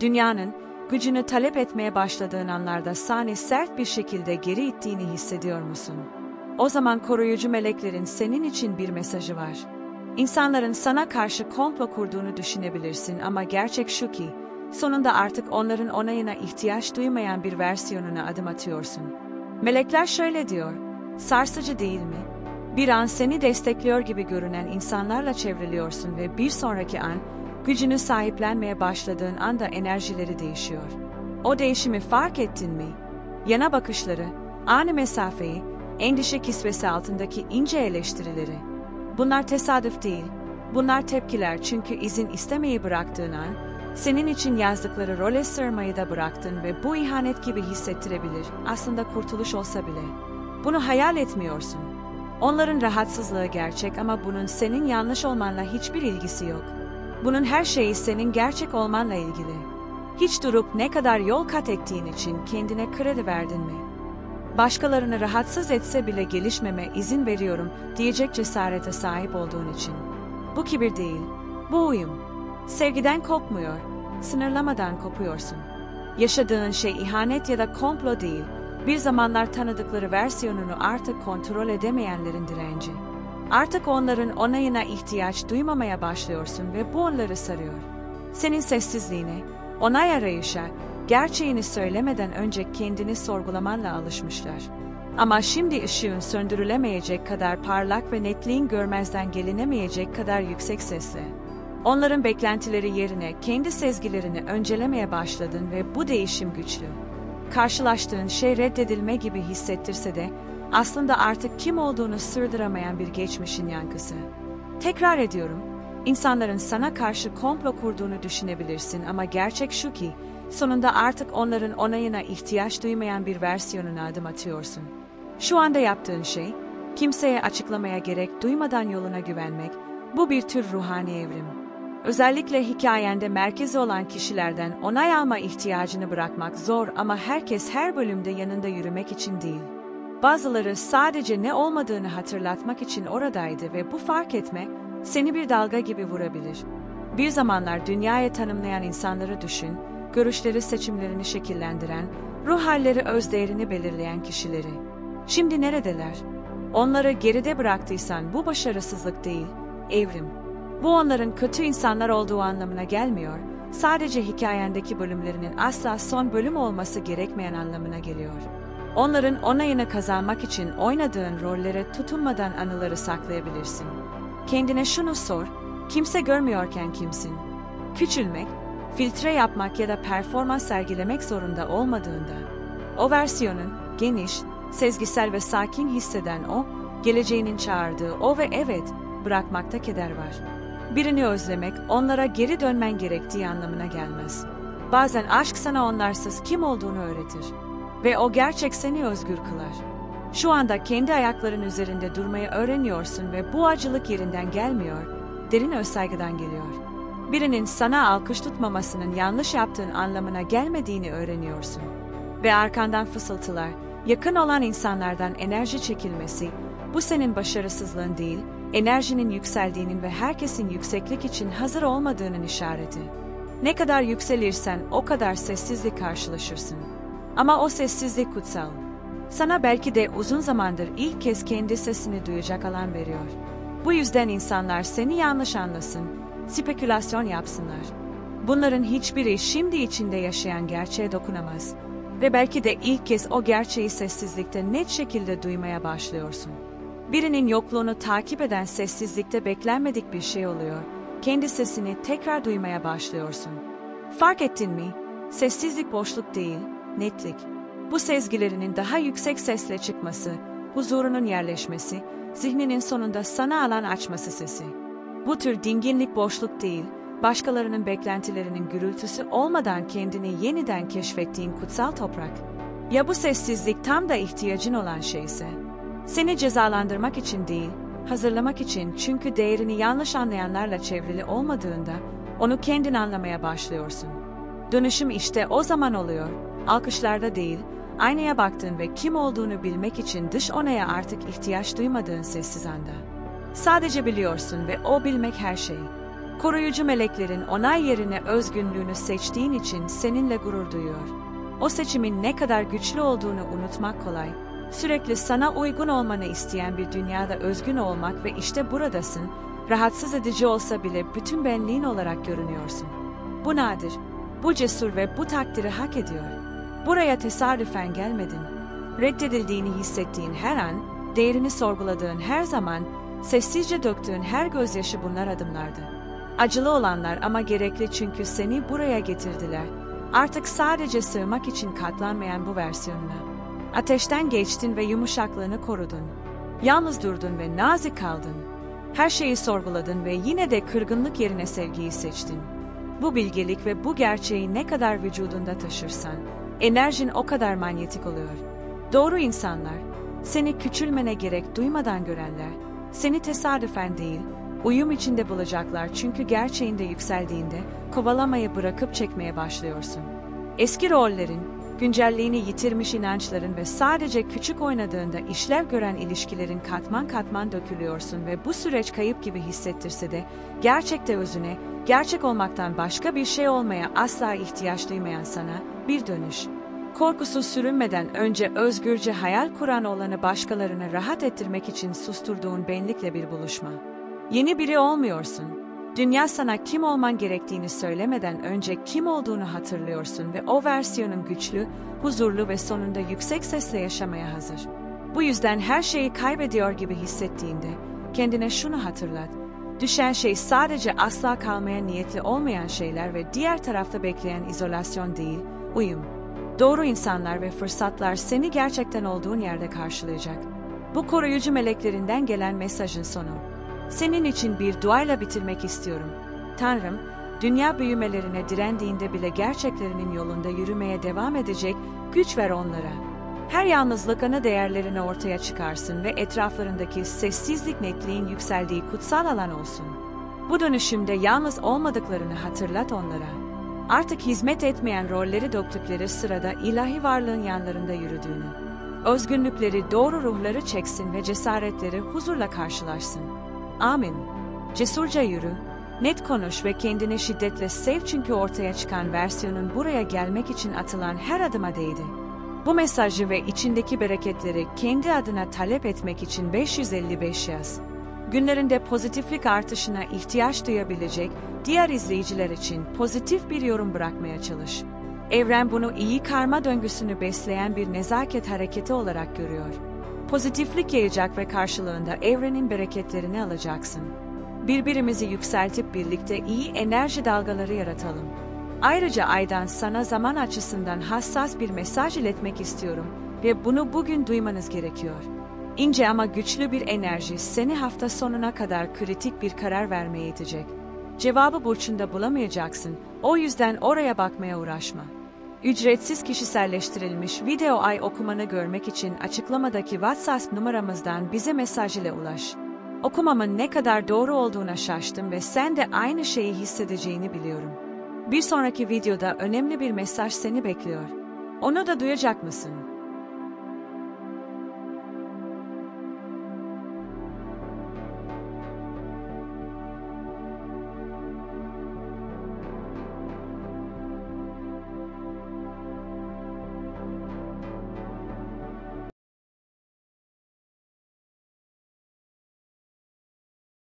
Dünyanın, gücünü talep etmeye başladığın anlarda seni sert bir şekilde geri ittiğini hissediyor musun? O zaman koruyucu meleklerin senin için bir mesajı var. İnsanların sana karşı komplo kurduğunu düşünebilirsin ama gerçek şu ki, sonunda artık onların onayına ihtiyaç duymayan bir versiyonuna adım atıyorsun. Melekler şöyle diyor, sarsıcı değil mi? Bir an seni destekliyor gibi görünen insanlarla çevriliyorsun ve bir sonraki an, gücünü sahiplenmeye başladığın anda enerjileri değişiyor. O değişimi fark ettin mi? Yana bakışları, ani mesafeyi, endişe kisvesi altındaki ince eleştirileri. Bunlar tesadüf değil, bunlar tepkiler çünkü izin istemeyi bıraktığın an, senin için yazdıkları role sığmayı da bıraktın ve bu ihanet gibi hissettirebilir, aslında kurtuluş olsa bile. Bunu hayal etmiyorsun. Onların rahatsızlığı gerçek ama bunun senin yanlış olmanla hiçbir ilgisi yok. Bunun her şeyi senin gerçek olmanla ilgili. Hiç durup ne kadar yol kat ettiğin için kendine kredi verdin mi? Başkalarını rahatsız etse bile gelişmeme izin veriyorum diyecek cesarete sahip olduğun için. Bu kibir değil, bu uyum. Sevgiden kopmuyor, sınırlamadan kopuyorsun. Yaşadığın şey ihanet ya da komplo değil, bir zamanlar tanıdıkları versiyonunu artık kontrol edemeyenlerin direnci. Artık onların onayına ihtiyaç duymamaya başlıyorsun ve bu onları sarıyor. Senin sessizliğine, onay arayışa, gerçeğini söylemeden önce kendini sorgulamanla alışmışlar. Ama şimdi ışığın söndürülemeyecek kadar parlak ve netliğin görmezden gelinemeyecek kadar yüksek sesle. Onların beklentileri yerine kendi sezgilerini öncelemeye başladın ve bu değişim güçlü. Karşılaştığın şey reddedilme gibi hissettirse de, aslında artık kim olduğunu sırdıramayan bir geçmişin yankısı. Tekrar ediyorum, insanların sana karşı komplo kurduğunu düşünebilirsin ama gerçek şu ki, sonunda artık onların onayına ihtiyaç duymayan bir versiyonuna adım atıyorsun. Şu anda yaptığın şey, kimseye açıklamaya gerek duymadan yoluna güvenmek, bu bir tür ruhani evrim. Özellikle hikayende merkezi olan kişilerden onay alma ihtiyacını bırakmak zor ama herkes her bölümde yanında yürümek için değil. Bazıları sadece ne olmadığını hatırlatmak için oradaydı ve bu fark etme, seni bir dalga gibi vurabilir. Bir zamanlar dünyayı tanımlayan insanları düşün, görüşleri seçimlerini şekillendiren, ruh halleri özdeğerini belirleyen kişileri. Şimdi neredeler? Onları geride bıraktıysan bu başarısızlık değil, evrim. Bu onların kötü insanlar olduğu anlamına gelmiyor, sadece hikayendeki bölümlerinin asla son bölüm olması gerekmeyen anlamına geliyor. Onların onayını kazanmak için oynadığın rollere tutunmadan anıları saklayabilirsin. Kendine şunu sor, kimse görmüyorken kimsin? Küçülmek, filtre yapmak ya da performans sergilemek zorunda olmadığında, o versiyonun, geniş, sezgisel ve sakin hisseden o, geleceğinin çağırdığı o ve evet, bırakmakta keder var. Birini özlemek, onlara geri dönmen gerektiği anlamına gelmez. Bazen aşk sana onlarsız kim olduğunu öğretir. Ve o gerçek seni özgür kılar. Şu anda kendi ayakların üzerinde durmayı öğreniyorsun ve bu acılık yerinden gelmiyor, derin özsaygıdan geliyor. Birinin sana alkış tutmamasının yanlış yaptığın anlamına gelmediğini öğreniyorsun. Ve arkandan fısıltılar, yakın olan insanlardan enerji çekilmesi, bu senin başarısızlığın değil, enerjinin yükseldiğinin ve herkesin yükseklik için hazır olmadığının işareti. Ne kadar yükselirsen o kadar sessizlik karşılaşırsın. Ama o sessizlik kutsal. Sana belki de uzun zamandır ilk kez kendi sesini duyacak alan veriyor. Bu yüzden insanlar seni yanlış anlasın, spekülasyon yapsınlar. Bunların hiçbiri şimdi içinde yaşayan gerçeğe dokunamaz. Ve belki de ilk kez o gerçeği sessizlikte net şekilde duymaya başlıyorsun. Birinin yokluğunu takip eden sessizlikte beklenmedik bir şey oluyor. Kendi sesini tekrar duymaya başlıyorsun. Fark ettin mi? Sessizlik boşluk değil, netlik. Bu sezgilerinin daha yüksek sesle çıkması, huzurunun yerleşmesi, zihninin sonunda sana alan açması sesi. Bu tür dinginlik boşluk değil, başkalarının beklentilerinin gürültüsü olmadan kendini yeniden keşfettiğin kutsal toprak. Ya bu sessizlik tam da ihtiyacın olan şeyse? Seni cezalandırmak için değil, hazırlamak için çünkü değerini yanlış anlayanlarla çevrili olmadığında, onu kendin anlamaya başlıyorsun. Dönüşüm işte o zaman oluyor, alkışlarda değil, aynaya baktığın ve kim olduğunu bilmek için dış onaya artık ihtiyaç duymadığın sessiz anda. Sadece biliyorsun ve o bilmek her şey. Koruyucu meleklerin onay yerine özgünlüğünü seçtiğin için seninle gurur duyuyor. O seçimin ne kadar güçlü olduğunu unutmak kolay. Sürekli sana uygun olmanı isteyen bir dünyada özgün olmak ve işte buradasın, rahatsız edici olsa bile bütün benliğin olarak görünüyorsun. Bu nadir, bu cesur ve bu takdiri hak ediyor. Buraya tesadüfen gelmedin. Reddedildiğini hissettiğin her an, değerini sorguladığın her zaman, sessizce döktüğün her gözyaşı bunlar adımlardı. Acılı olanlar ama gerekli çünkü seni buraya getirdiler. Artık sadece sığmak için katlanmayan bu versiyonuna. Ateşten geçtin ve yumuşaklığını korudun. Yalnız durdun ve nazik kaldın. Her şeyi sorguladın ve yine de kırgınlık yerine sevgiyi seçtin. Bu bilgelik ve bu gerçeği ne kadar vücudunda taşırsan, enerjin o kadar manyetik oluyor. Doğru insanlar, seni küçülmene gerek duymadan görenler, seni tesadüfen değil, uyum içinde bulacaklar çünkü gerçeğinde yükseldiğinde kovalamayı bırakıp çekmeye başlıyorsun. Eski rollerin, güncelliğini yitirmiş inançların ve sadece küçük oynadığında işlev gören ilişkilerin katman katman dökülüyorsun ve bu süreç kayıp gibi hissettirse de gerçekte özüne, gerçek olmaktan başka bir şey olmaya asla ihtiyaç duymayan sana bir dönüş. Korkusuz sürünmeden önce özgürce hayal kuran olanı başkalarını rahat ettirmek için susturduğun benlikle bir buluşma. Yeni biri olmuyorsun. Dünya sana kim olman gerektiğini söylemeden önce kim olduğunu hatırlıyorsun ve o versiyonun güçlü, huzurlu ve sonunda yüksek sesle yaşamaya hazır. Bu yüzden her şeyi kaybediyor gibi hissettiğinde kendine şunu hatırlat. Düşen şey sadece asla kalmaya niyetli olmayan şeyler ve diğer tarafta bekleyen izolasyon değil, uyum. Doğru insanlar ve fırsatlar seni gerçekten olduğun yerde karşılayacak. Bu koruyucu meleklerinden gelen mesajın sonu. Senin için bir duayla bitirmek istiyorum. Tanrım, dünya büyümelerine direndiğinde bile gerçeklerinin yolunda yürümeye devam edecek güç ver onlara. Her yalnızlık ana değerlerini ortaya çıkarsın ve etraflarındaki sessizlik netliğin yükseldiği kutsal alan olsun. Bu dönüşümde yalnız olmadıklarını hatırlat onlara. Artık hizmet etmeyen rolleri döktükleri sırada ilahi varlığın yanlarında yürüdüğünü. Özgünlükleri doğru ruhları çeksin ve cesaretleri huzurla karşılaşsın. Amin. Cesurca yürü, net konuş ve kendini şiddetle sev çünkü ortaya çıkan versiyonun buraya gelmek için atılan her adıma değdi. Bu mesajı ve içindeki bereketleri kendi adına talep etmek için 555 yaz. Günlerinde pozitiflik artışına ihtiyaç duyabilecek diğer izleyiciler için pozitif bir yorum bırakmaya çalış. Evren bunu iyi karma döngüsünü besleyen bir nezaket hareketi olarak görüyor. Pozitiflik yayacak ve karşılığında evrenin bereketlerini alacaksın. Birbirimizi yükseltip birlikte iyi enerji dalgaları yaratalım. Ayrıca aydan sana zaman açısından hassas bir mesaj iletmek istiyorum ve bunu bugün duymanız gerekiyor. İnce ama güçlü bir enerji seni hafta sonuna kadar kritik bir karar vermeye itecek. Cevabı burçunda bulamayacaksın, o yüzden oraya bakmaya uğraşma. Ücretsiz kişiselleştirilmiş video ay okumanı görmek için açıklamadaki WhatsApp numaramızdan bize mesaj ile ulaş. Okumamın ne kadar doğru olduğuna şaştım ve sen de aynı şeyi hissedeceğini biliyorum. Bir sonraki videoda önemli bir mesaj seni bekliyor. Onu da duyacak mısın?